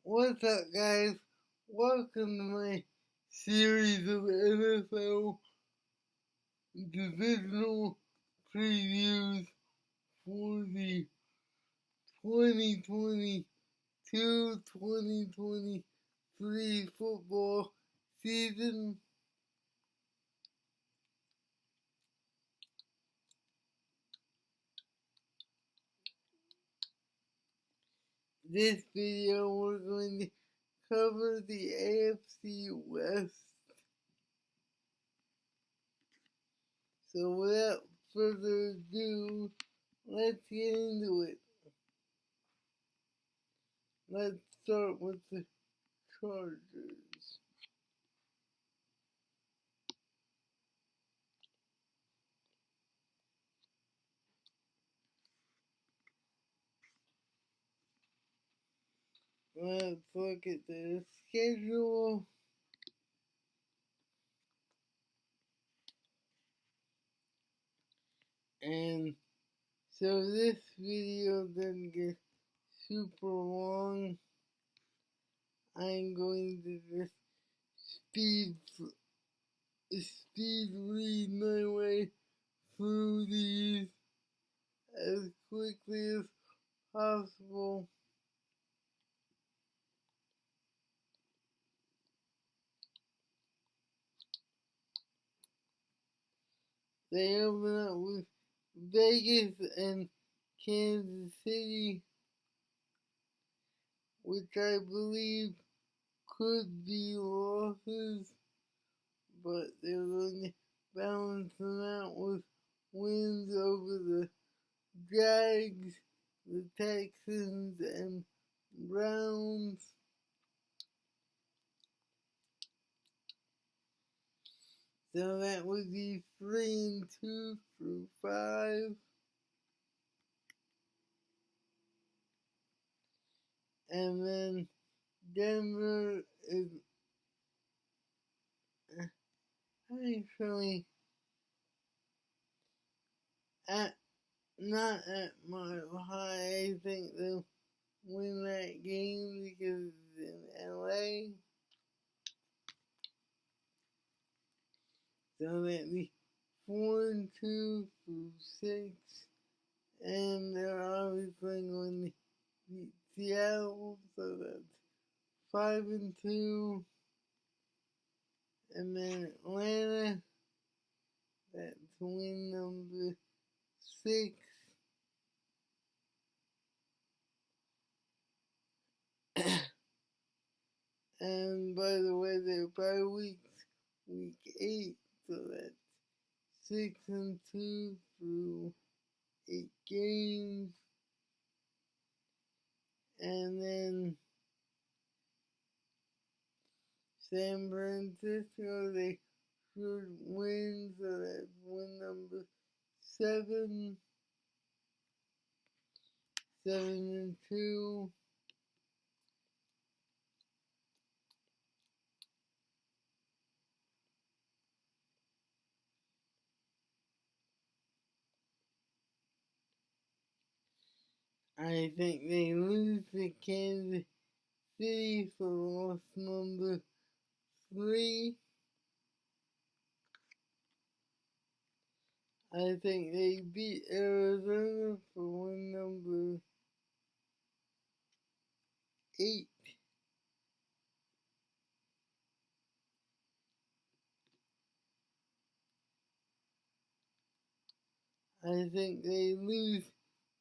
What's up, guys? Welcome to my series of NFL divisional previews for the 2022-2023 football season. This video, we're going to cover the AFC West. So without further ado, let's get into it. Let's start with the Chargers. Let's look at the schedule. And so this video doesn't get super long. I'm going to just speed read my way through these as quickly as possible. They open up with Vegas and Kansas City, which I believe could be losses, but they're going to balance them out with wins over the Jags, the Texans, and Browns. So that would be 3-2 through 5. And then Denver is actually not at Mile High. I think they'll win that game because it's in LA. So that'd be 4-2 through 6. And they're obviously going to beat Seattle, so that's 5-2. And then Atlanta, that's win number 6. And by the way, their bye week's week 8, so that's 6-2 through 8 games. And then San Francisco, they should win, so that's win number 7, 7-2. I think they lose to Kansas City for loss number 3. I think they beat Arizona for win number 8. I think they lose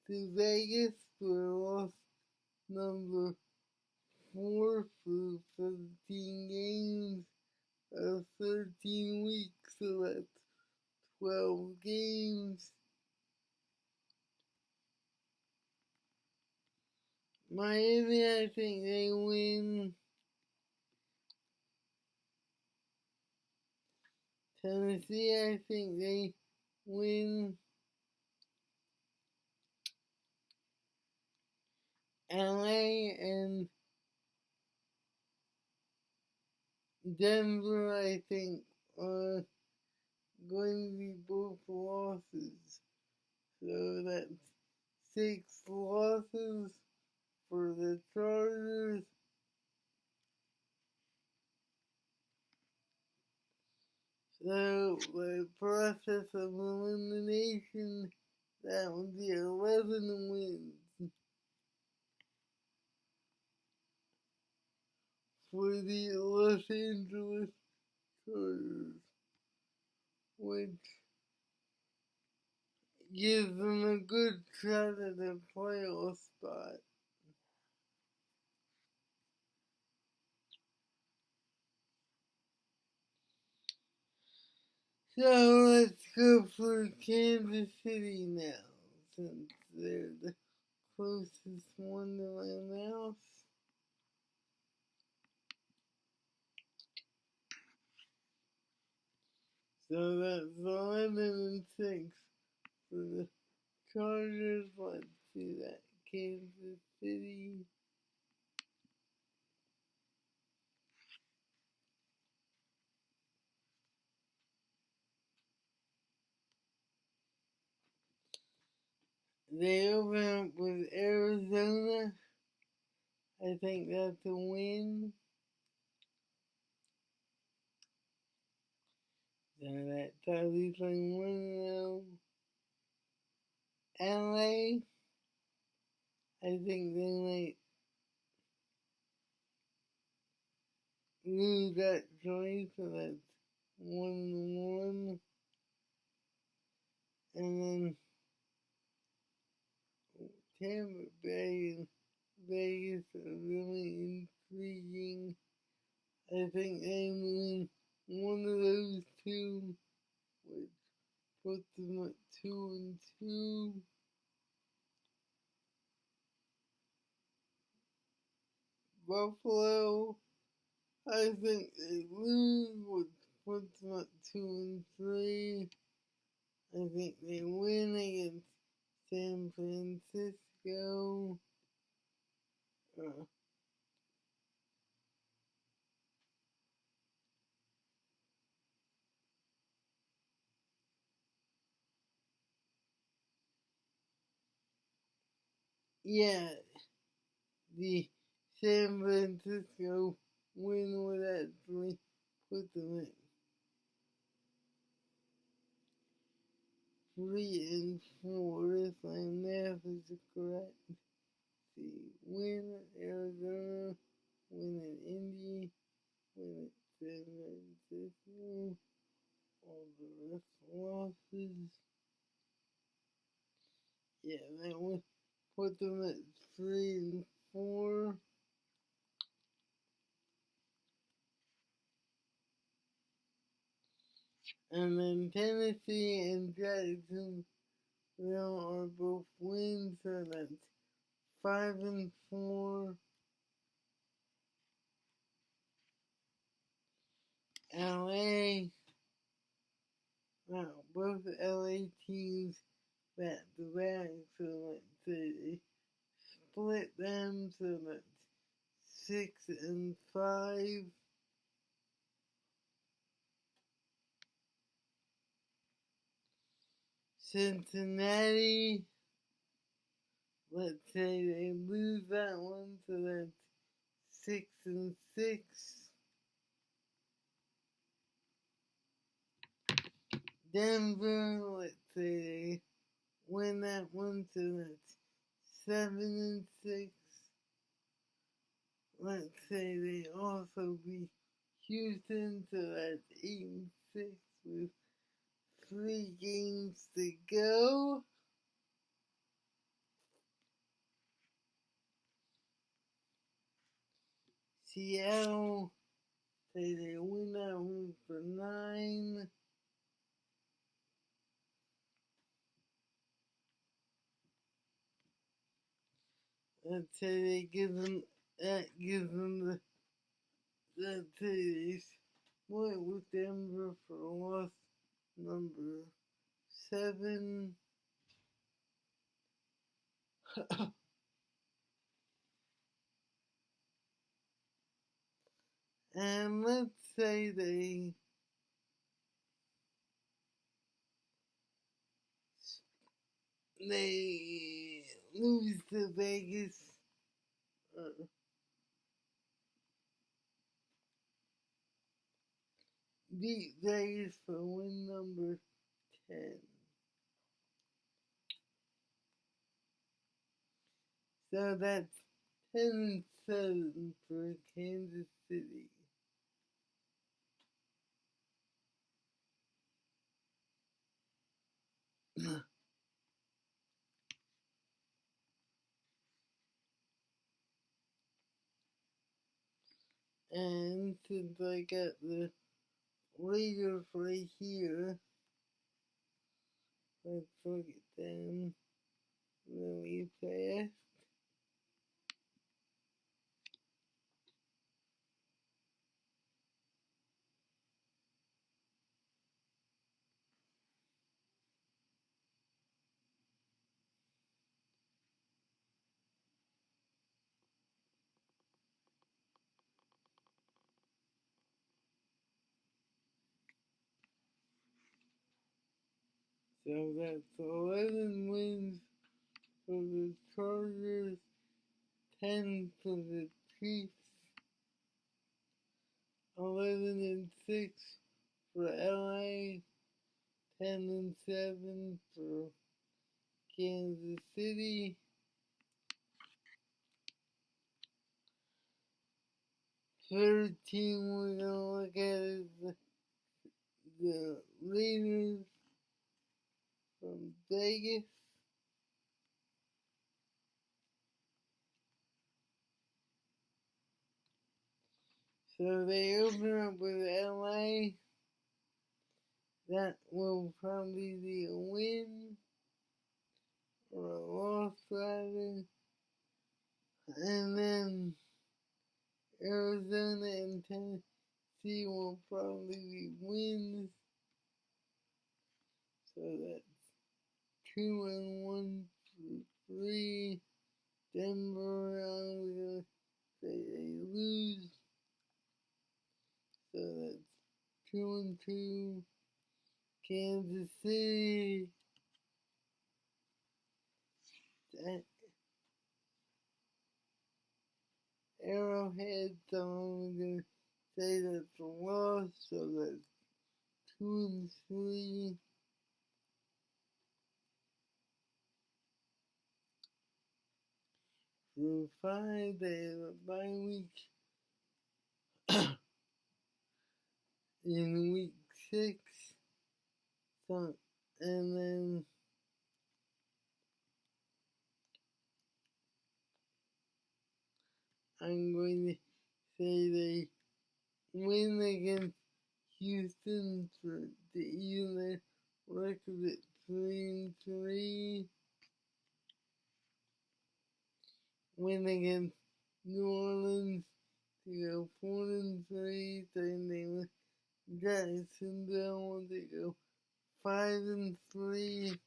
to Vegas for loss number 4 for 13 games of 13 weeks, so that's 12 games. Miami, I think they win. Tennessee, I think they win. LA and Denver, I think, are going to be both losses. So that's 6 losses for the Chargers So the process of elimination, that would be 11 wins for the Los Angeles Chargers, which gives them a good shot at a playoff spot. So let's go for Kansas City now, since they're the closest one to my mouse. So that's 11-6 for the Chargers. Let's see that. Kansas City. They open up with Arizona. I think that's a win. So that's obviously 1-0. LA. I think they might lose that choice, so that's 1-1. And then Tampa Bay and Vegas are really intriguing. I think they win one of those two, which puts them at 2-2. Buffalo, I think they lose, which puts them at 2-3. I think they win against San Francisco. Yeah, the San Francisco win would actually put them at 3-4 if my math is correct. See, win at Arizona, win at Indy, win at San Francisco, all the rest losses. Yeah, that would put them at 3-4. And then Tennessee and Jacksonville are both wins, so that's 5-4. LA, well, both LA teams back to back, so let's say they split them, so that's 6-5. Cincinnati, let's say they lose that one, so that's 6-6. Denver, let's say they win that one, so that's 7-6. Let's say they also beat Houston, so that's 8-6 with 3 games to go. Seattle, say they win that one for 9. Let's say they give them, that gives them let's say they split with Denver for loss number 7. And let's say they lose to Vegas. beat Vegas for win number 10. So that's 10-7 for Kansas City. And since I got the Raiders right here, let's look at them really fast. So that's 11 wins for the Chargers, 10 for the Chiefs, 11-6 for LA, 10-7 for Kansas City, 13 we're gonna look at is the Raiders from Vegas. So they open up with LA. That will probably be a win or a loss rather. And then Arizona and Tennessee will probably be wins. So that's 2-1 for 3. Denver, I'm gonna say they lose. So that's 2-2. Kansas City. That Arrowhead, so I'm gonna say that's a loss. So that's 2-3. For 5, they have a bye week in week 6. So, and then I'm going to say they win against Houston for the even record at 3-3. Win against New Orleans to go 4-3. Then they win Jacksonville to go 5-3.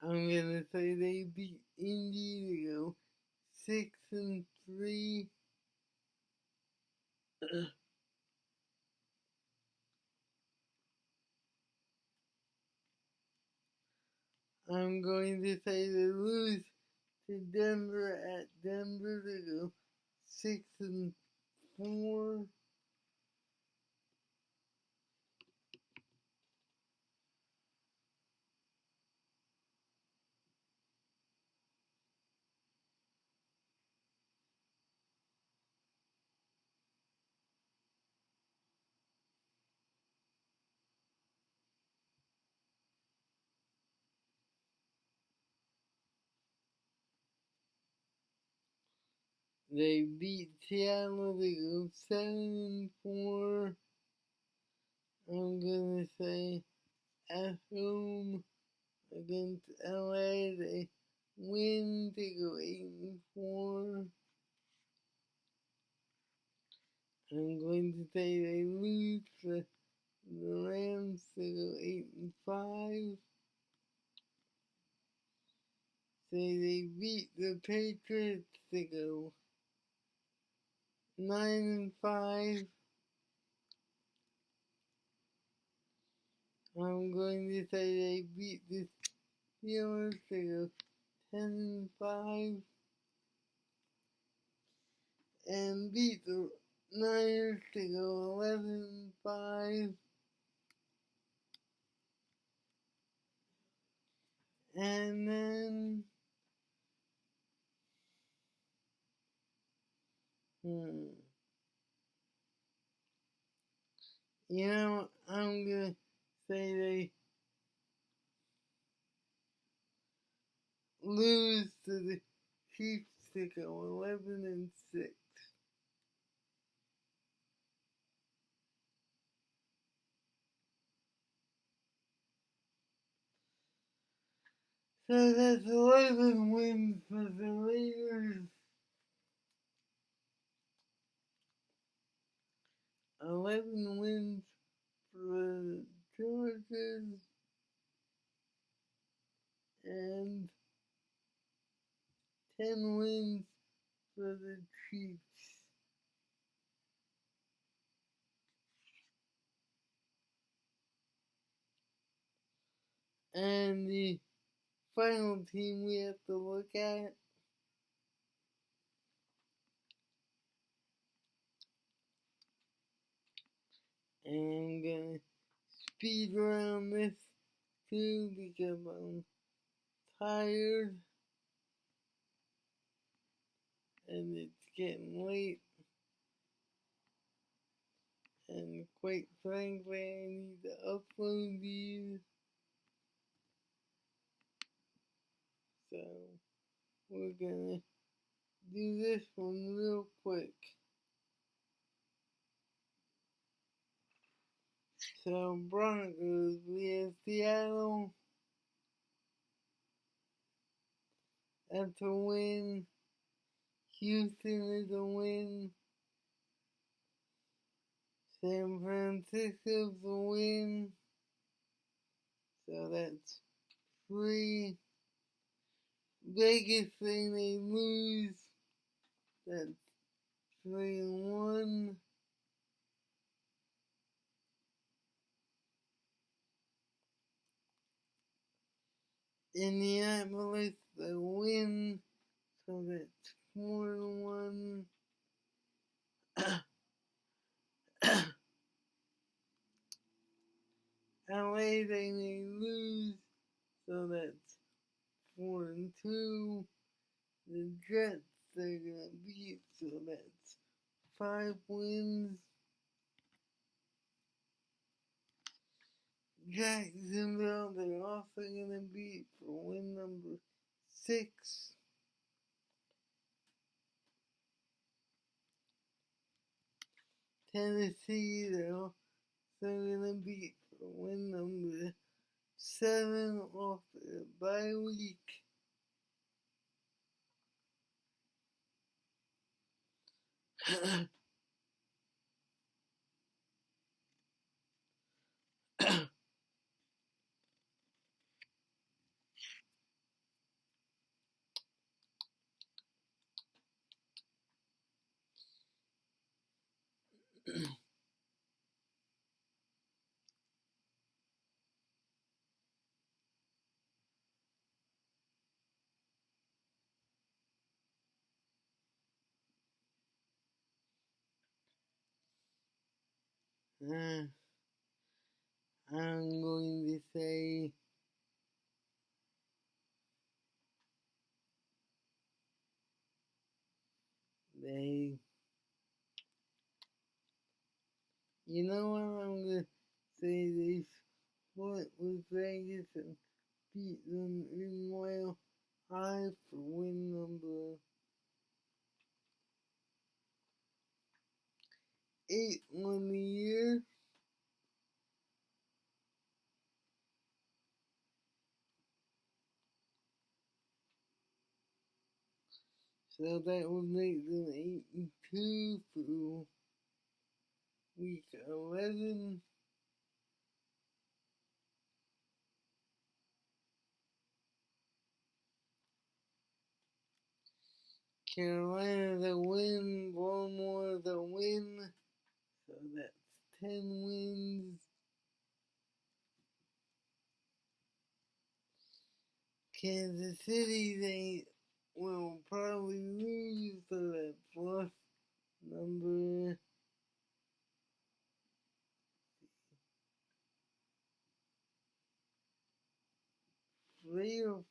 I'm gonna say they beat Indy to go 6-3. I'm going to say they lose to Denver at Denver to go 6-4. They beat Seattle to go 7-4. I'm gonna say at home against LA they win to go 8-4. I'm going to say they lose to the Rams to go 8-5. Say they beat the Patriots to go 9-5. I'm going to say they beat the Steelers to go 10-5. and beat the Niners to go 11-5. And then, I'm gonna say they lose to the Chiefs to go 11-6. So that's 11 wins for the Raiders, 11 wins for the Chargers, and 10 wins for the Chiefs. And the final team we have to look at, and I'm gonna speed around this too because I'm tired and it's getting late, and quite frankly I need to upload these, so we're gonna do this one real quick. So Broncos, we have Seattle. That's a win. Houston is a win. San Francisco's a win. So that's 3. Vegas, they may lose. That's 3-1. Indianapolis, the win. So that's 4-1. LA, they may lose. So that's 4-2. The Jets, they're gonna beat. So that's 5 wins. Jacksonville, they're also gonna beat for win number 6. Tennessee, they're also gonna beat for win number 7 off their bye week. I'm going to say they, I'm going to say they split with Vegas and beat them in Mile High for win number 8 on the year. So that would make them 8-2 for week 11. Carolina the win, Baltimore the win. So that's 10 wins. Kansas City, they will probably lose, so that's lost number 3 or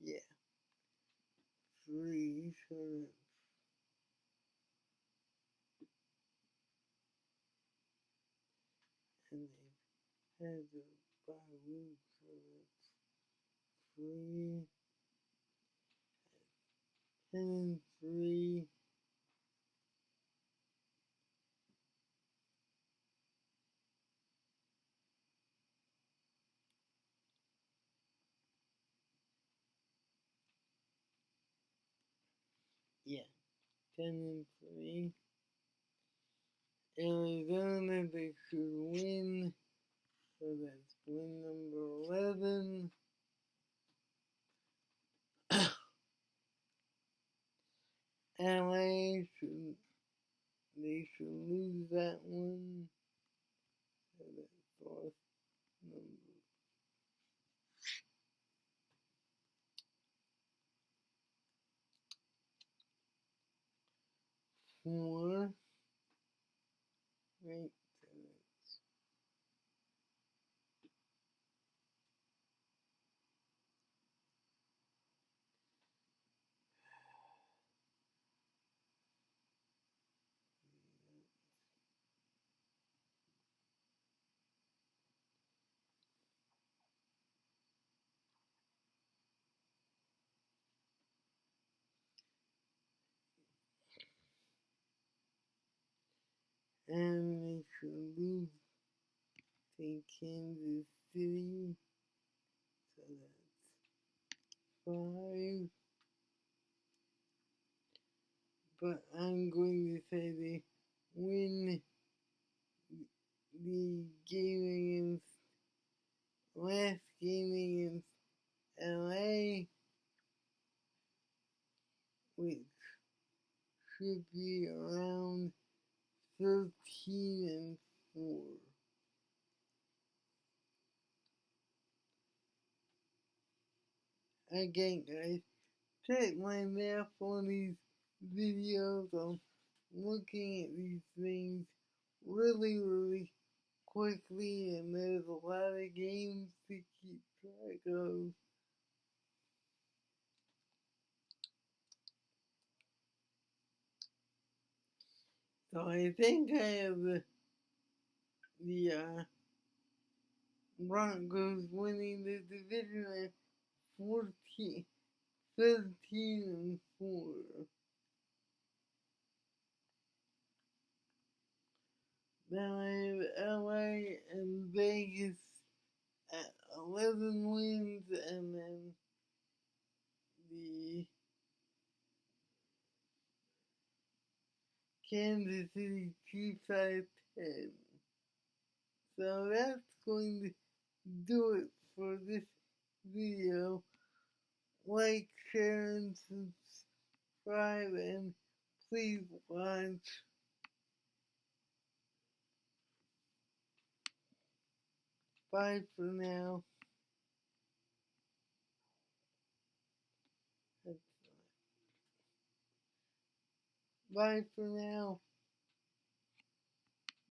yeah, 3. So and they had the bye week, so that's 3, 10 and 3. Yeah, 10 and 3. Arizona, they should win. So that's win number 11. LA should they should lose that one. So that's lost number 4. Right. So that's and they should lose to Kansas City. So that's 5. But I'm going to say they win the game against last game against LA, which should be around 13 and 4. Again, guys, check my math on these videos. I'm looking at these things really quickly, and there's a lot of games to keep track of. So I think I have the Broncos winning the division at 14, 13 and 4. Then I have LA and Vegas at 11 wins, and then the Kansas City Chiefs at 10. So that's going to do it for this video. Like, share, and subscribe, and please watch. Bye for now. Bye for now.